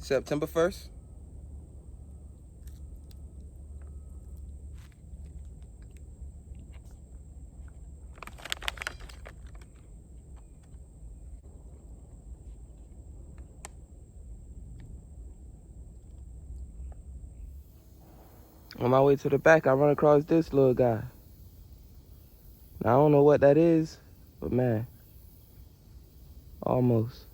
September 1st. On my way to the back, I run across this little guy. Now, I don't know what that is, but man, almost.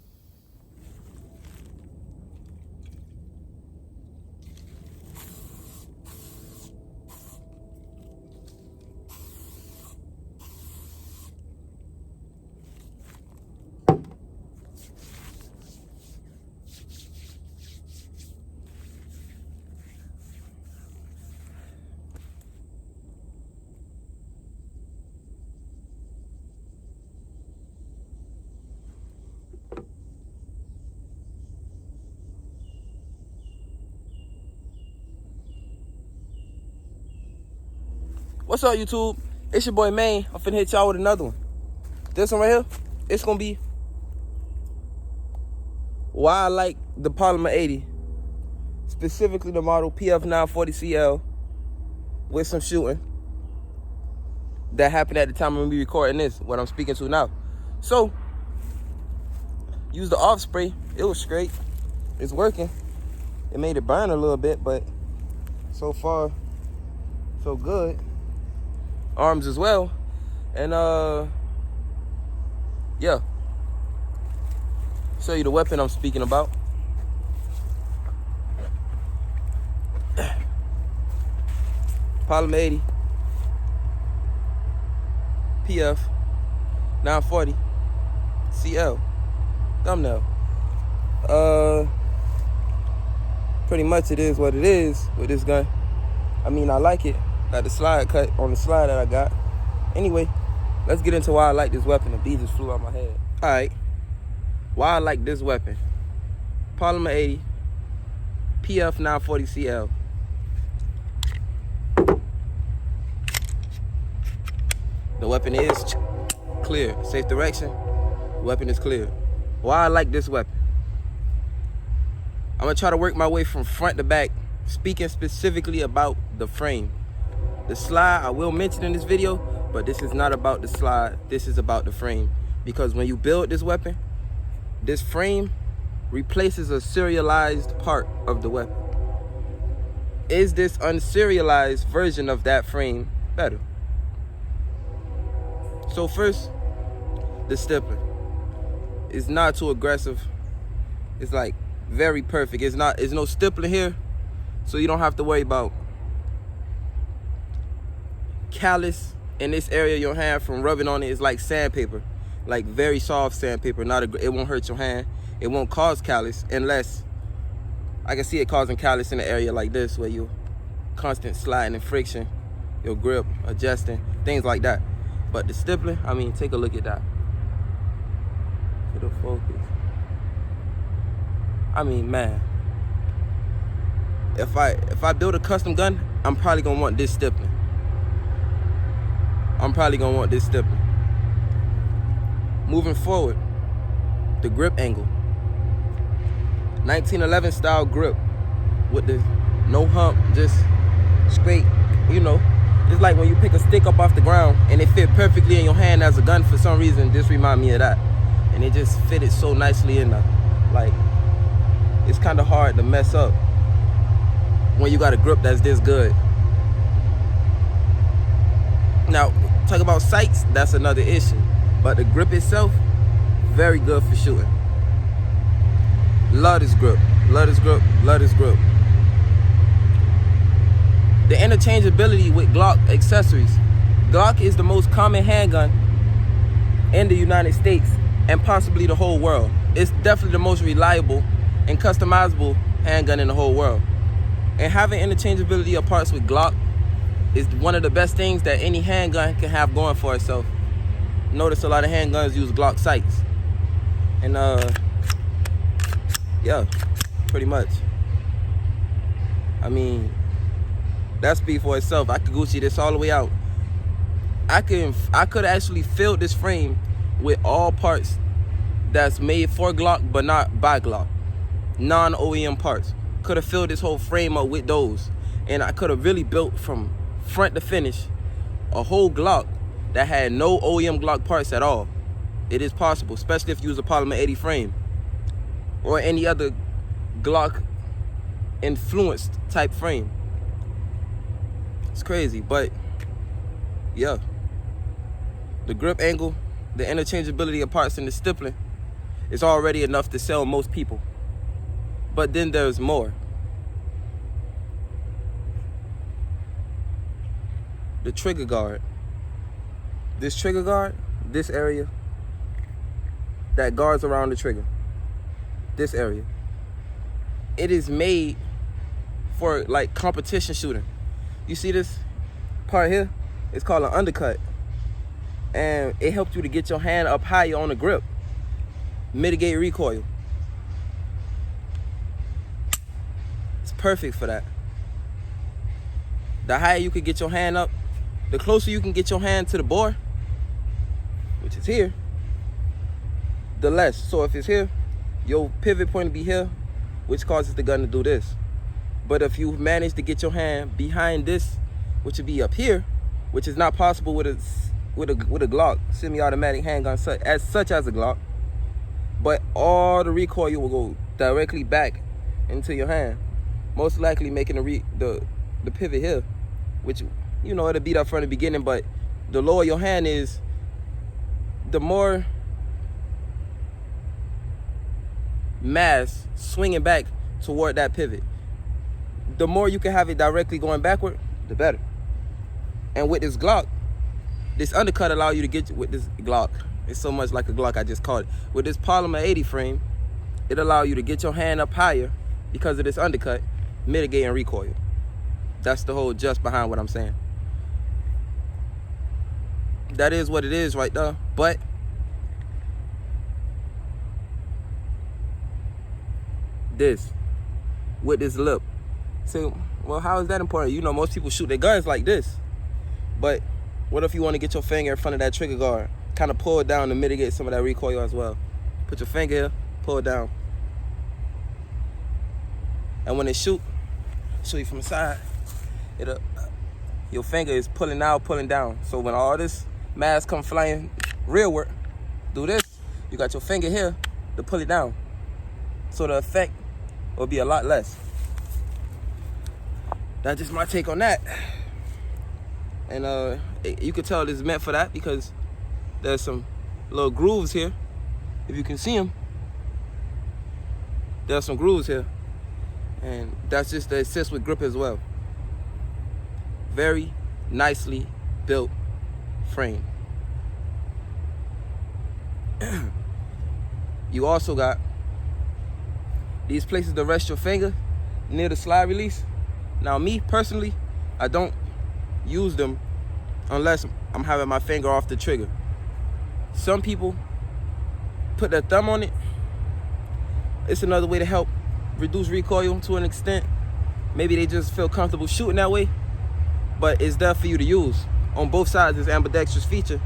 What's up, YouTube? It's your boy Maine. I'm finna hit y'all with another one. This one right here, it's gonna be why I like the Polymer 80, specifically the model PF940CL, with some shooting that happened at the time I'm gonna be recording this, what I'm speaking to now. So, use the off spray. It was straight. It's working. It made it burn a little bit, but so far, so good. Arms as well. And yeah, show you the weapon I'm speaking about. Polymer 80 PF940CL thumbnail. Pretty much it is what it is with this gun. I mean, I like it. Got the slide cut on the slide that I got. Anyway, let's get into why I like this weapon. The bee just flew out my head. All right, why I like this weapon. Polymer 80 PF940CL. The weapon is clear. Safe direction. The weapon is clear. Why I like this weapon. I'm gonna try to work my way from front to back, speaking specifically about the frame. The slide I will mention in this video, but this is not about the slide. This is about the frame. Because when you build this weapon, this frame replaces a serialized part of the weapon. Is this unserialized version of that frame better? So first, the stippling. It's not too aggressive. It's like very perfect. It's no stippling here, so you don't have to worry about callus in this area of your hand from rubbing on it. Is like sandpaper, like very soft sandpaper. It won't hurt your hand. It won't cause callus unless I can see it causing callus in an area like this where you constant sliding and friction, your grip adjusting, things like that. But the stippling, I mean, take a look at that. For the focus. I mean, man, if I build a custom gun, I'm probably gonna want this stippling. Moving forward, the grip angle. 1911 style grip with the no hump, just straight, you know. It's like when you pick a stick up off the ground and it fit perfectly in your hand as a gun. For some reason, this remind me of that. And it just fitted so nicely in there. Like, it's kind of hard to mess up when you got a grip that's this good. Now, talk about sights, that's another issue. But the grip itself, very good for shooting. Love this grip, love this grip, love this grip. The interchangeability with Glock accessories. Glock is the most common handgun in the United States and possibly the whole world. It's definitely the most reliable and customizable handgun in the whole world. And having interchangeability of parts with Glock is one of the best things that any handgun can have going for itself. Notice a lot of handguns use Glock sights. And yeah, pretty much. I mean, that speaks for itself. I could Gucci this all the way out. I could actually fill this frame with all parts that's made for Glock but not by Glock. non-OEM parts. Could have filled this whole frame up with those. And I could have really built from front to finish a whole Glock that had no OEM Glock parts at all. It is possible, especially if you use a Polymer 80 frame or any other Glock influenced type frame. It's crazy, but yeah. The grip angle, the interchangeability of parts, and the stippling is already enough to sell most people. But then there's more. The trigger guard. This trigger guard, this area that guards around the trigger, this area, it is made for like competition shooting. You see this part here? It's called an undercut. And it helps you to get your hand up higher on the grip, mitigate recoil. It's perfect for that. The higher you can get your hand up, the closer you can get your hand to the bore, which is here, the less. So if it's here, your pivot point will be here, which causes the gun to do this. But if you manage to get your hand behind this, which would be up here, which is not possible with a Glock, semi-automatic handgun such as a Glock, but all the recoil will go directly back into your hand, most likely making the pivot here, which, you know, it'll beat up from the beginning, but the lower your hand is, the more mass swinging back toward that pivot. The more you can have it directly going backward, the better. And with this Glock, this undercut allow you to get, with this Glock, it's so much like a Glock, I just called it. With this Polymer 80 frame, it allow you to get your hand up higher because of this undercut, mitigating recoil. That's the whole just behind what I'm saying. That is what it is right there. But this, with this lip. So, well, how is that important? You know, most people shoot their guns like this. But what if you want to get your finger in front of that trigger guard? Kind of pull it down to mitigate some of that recoil as well. Put your finger here, pull it down. And when they shoot you from the side, your finger is pulling out, pulling down. So when all this mass come flying rearward, do this, you got your finger here to pull it down. So the effect will be a lot less. That's just my take on that. And you can tell this is meant for that because there's some little grooves here. If you can see them, there's some grooves here. And that's just to assist with grip as well. Very nicely built frame. You also got these places to rest your finger near the slide release. Now me personally, I don't use them unless I'm having my finger off the trigger. Some people put their thumb on it. It's another way to help reduce recoil to an extent. Maybe they just feel comfortable shooting that way, but it's there for you to use. On both sides is ambidextrous feature,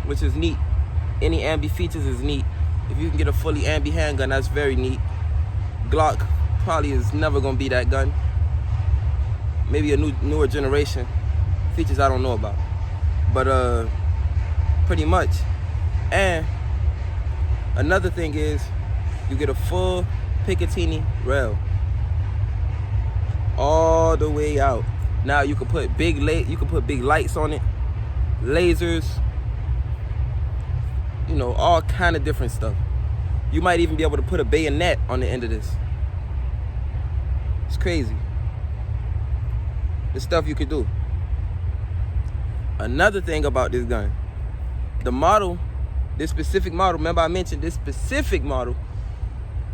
which is neat. Any ambi features is neat. If you can get a fully ambi handgun, that's very neat. Glock probably is never gonna be that gun. Maybe a newer generation. Features I don't know about. But pretty much. And another thing is you get a full Picatinny rail. All the way out. Now you can put big lights on it, lasers, you know, all kind of different stuff. You might even be able to put a bayonet on the end of this. It's crazy. The stuff you could do. Another thing about this gun, the model, this specific model, remember I mentioned this specific model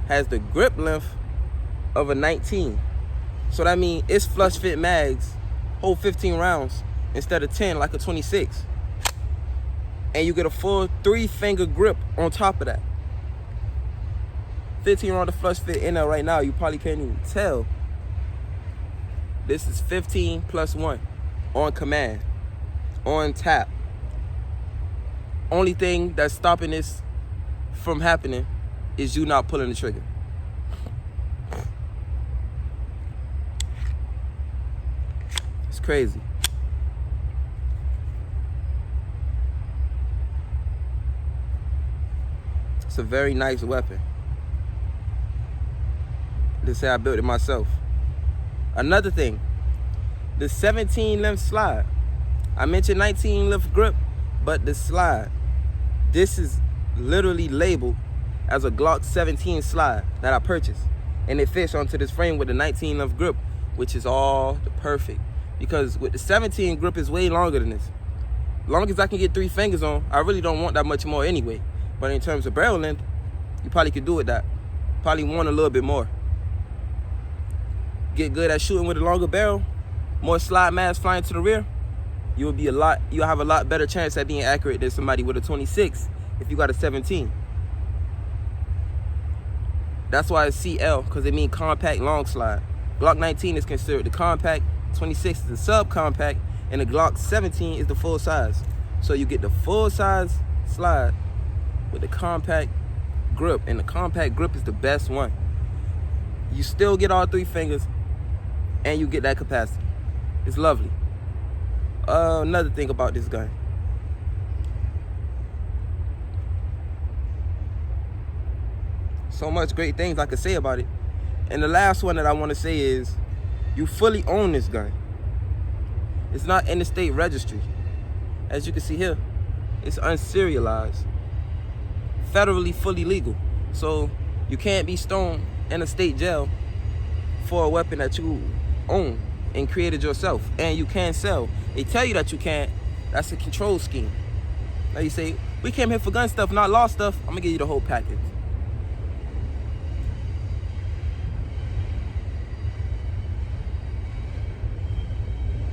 has the grip length of a 19. So that means it's flush fit mags, hold 15 rounds instead of 10 like a 26. And you get a full 3-finger grip on top of that. 15 round of flush fit in there right now, you probably can't even tell. This is 15 plus 1 on command, on tap. Only thing that's stopping this from happening is you not pulling the trigger. It's crazy. It's a very nice weapon. Just say I built it myself. Another thing, the 17 length slide. I mentioned 19 length grip, but the slide, this is literally labeled as a Glock 17 slide that I purchased. And it fits onto this frame with the 19 length grip, which is all the perfect. Because with the 17 grip is way longer than this. As long as I can get 3 fingers on, I really don't want that much more anyway. But in terms of barrel length, you probably could do it that. Probably want a little bit more. Get good at shooting with a longer barrel, more slide mass flying to the rear, you'll have a lot better chance at being accurate than somebody with a 26 if you got a 17. That's why it's CL, because it means compact long slide. Glock 19 is considered the compact, 26 is the subcompact, and the Glock 17 is the full size. So you get the full size slide with the compact grip, and the compact grip is the best one. You still get all 3 fingers, and you get that capacity. It's lovely. Another thing about this gun. So much great things I could say about it. And the last one that I want to say is, you fully own this gun. It's not in the state registry. As you can see here, it's unserialized. Federally fully legal. So you can't be stoned in a state jail for a weapon that you own and created yourself, and you can sell. They tell you that you can't. That's a control scheme. Now you say, we came here for gun stuff, not law stuff. I'm gonna give you the whole package.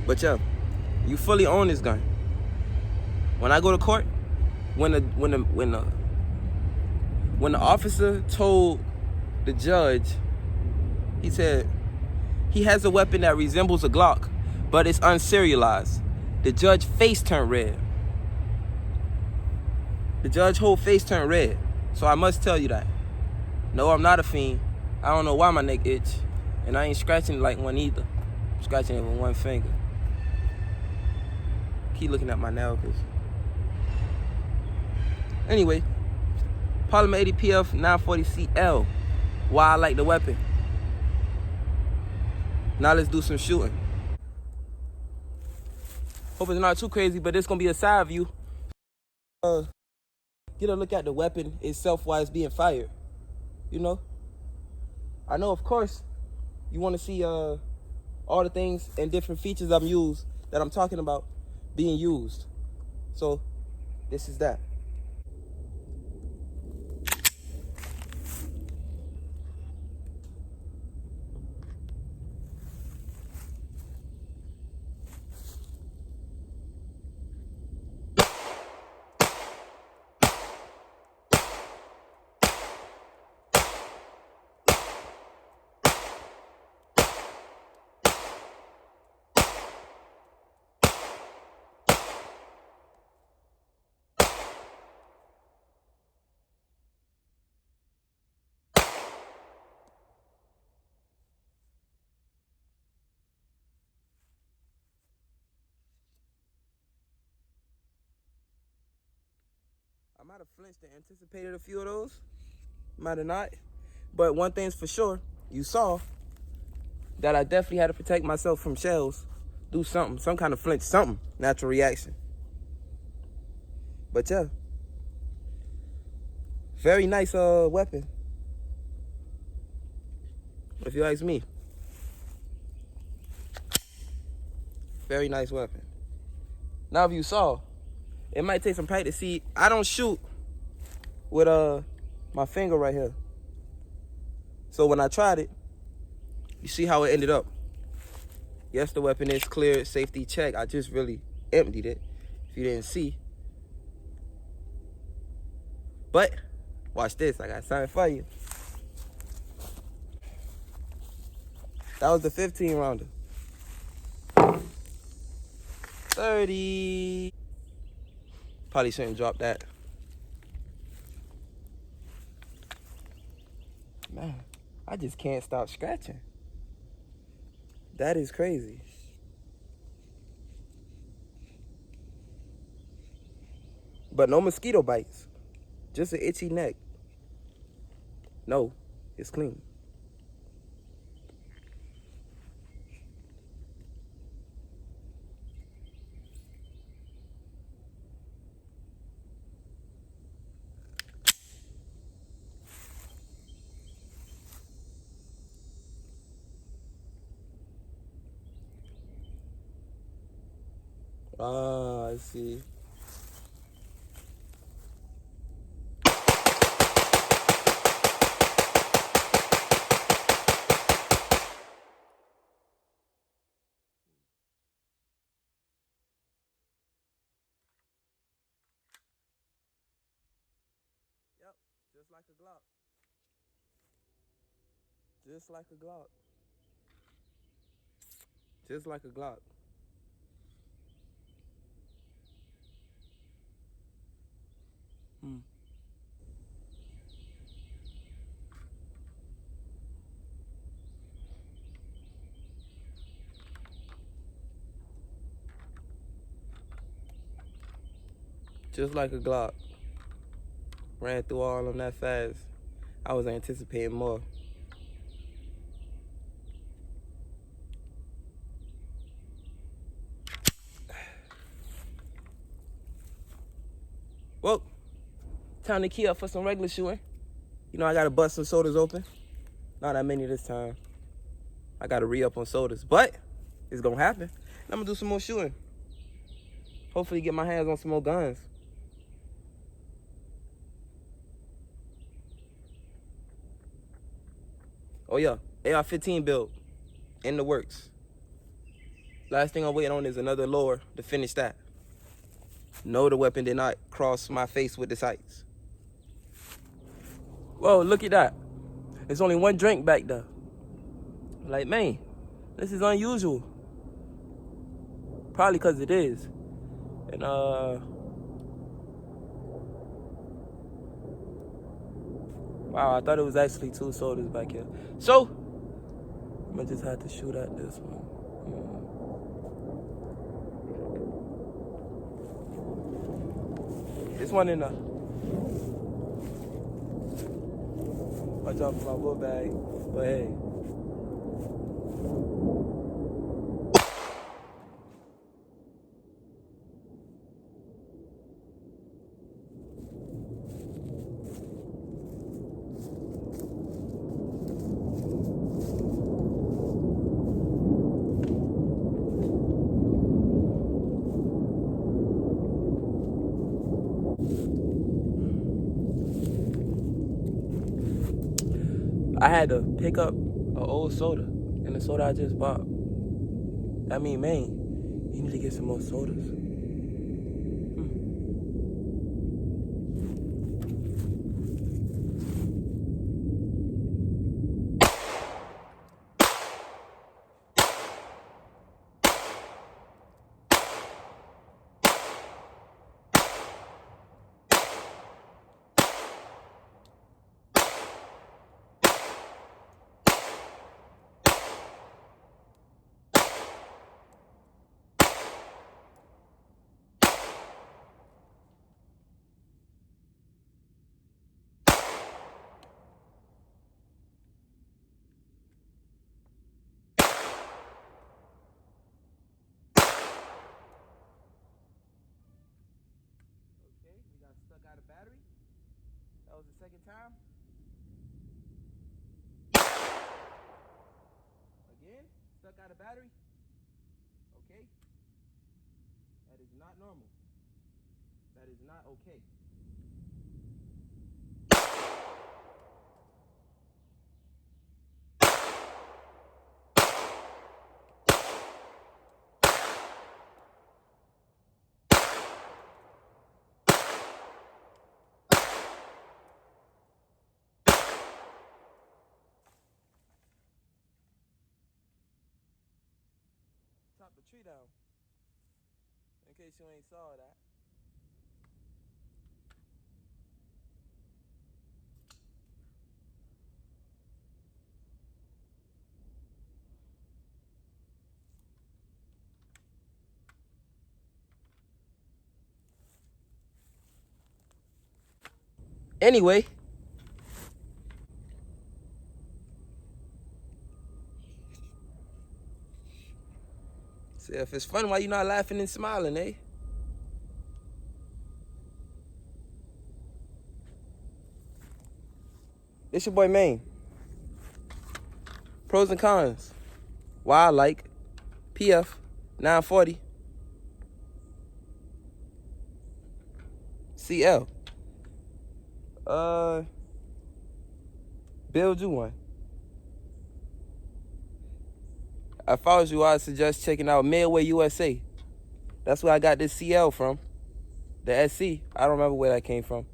But yeah, you fully own this gun. When I go to court, when the officer told the judge, he said, he has a weapon that resembles a Glock, but it's unserialized. The judge's face turned red. The judge's whole face turned red. So I must tell you that. No, I'm not a fiend. I don't know why my neck itch. And I ain't scratching it like one either. I'm scratching it with one finger. Keep looking at my nail, cause anyway, Polymer 80 PF940CL. Why I like the weapon. Now let's do some shooting. Hope it's not too crazy, but it's gonna be a side view. Get a look at the weapon itself while it's being fired. You know? I know, of course, you wanna see all the things and different features that I'm talking about being used. So this is that. I might have flinched and anticipated a few of those. Might have not. But one thing's for sure, you saw that I definitely had to protect myself from shells. Do something, some kind of flinch, something. Natural reaction. But yeah. Very nice weapon. If you ask me. Very nice weapon. Now if you saw, it might take some practice. See, I don't shoot with my finger right here. So when I tried it, you see how it ended up. Yes, the weapon is cleared, safety check. I just really emptied it, if you didn't see. But, watch this, I got something for you. That was the 15 rounder. 30. Probably shouldn't drop that. Man, I just can't stop scratching. That is crazy. But no mosquito bites. Just an itchy neck. No, it's clean. Ah, I see. Yep, just like a Glock. Just like a Glock. Just like a Glock. Hmm. Just like a Glock. Ran through all of them that fast. I was anticipating more. Well, time to key up for some regular shooting. You know, I gotta bust some sodas open. Not that many this time. I gotta re-up on sodas, but it's gonna happen. And I'm gonna do some more shooting. Hopefully get my hands on some more guns. Oh yeah, AR-15 build in the works. Last thing I'm waiting on is another lower to finish that. No, the weapon did not cross my face with the sights. Whoa, look at that. There's only one drink back there. Like, man, this is unusual. Probably because it is. And, wow, I thought it was actually 2 sodas back here. So, I'm gonna just have to shoot at this one. This one in the... Watch out for my book bag. But hey. I had to pick up an old soda and the soda I just bought. I mean, man, you need to get some more sodas. Okay, we got stuck out of battery. That was the second time. Again, stuck out of battery. Okay. That is not normal. That is not okay. Chop the tree down. In case you ain't saw that. Anyway. See, if it's fun, why you not laughing and smiling, eh? It's your boy Maine. Pros and cons. Why I like PF940CL. Build you one. If I was you, I'd suggest checking out Midway USA. That's where I got this CL from. The SC. I don't remember where that came from.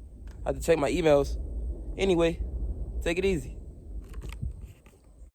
I have to check my emails. Anyway, take it easy.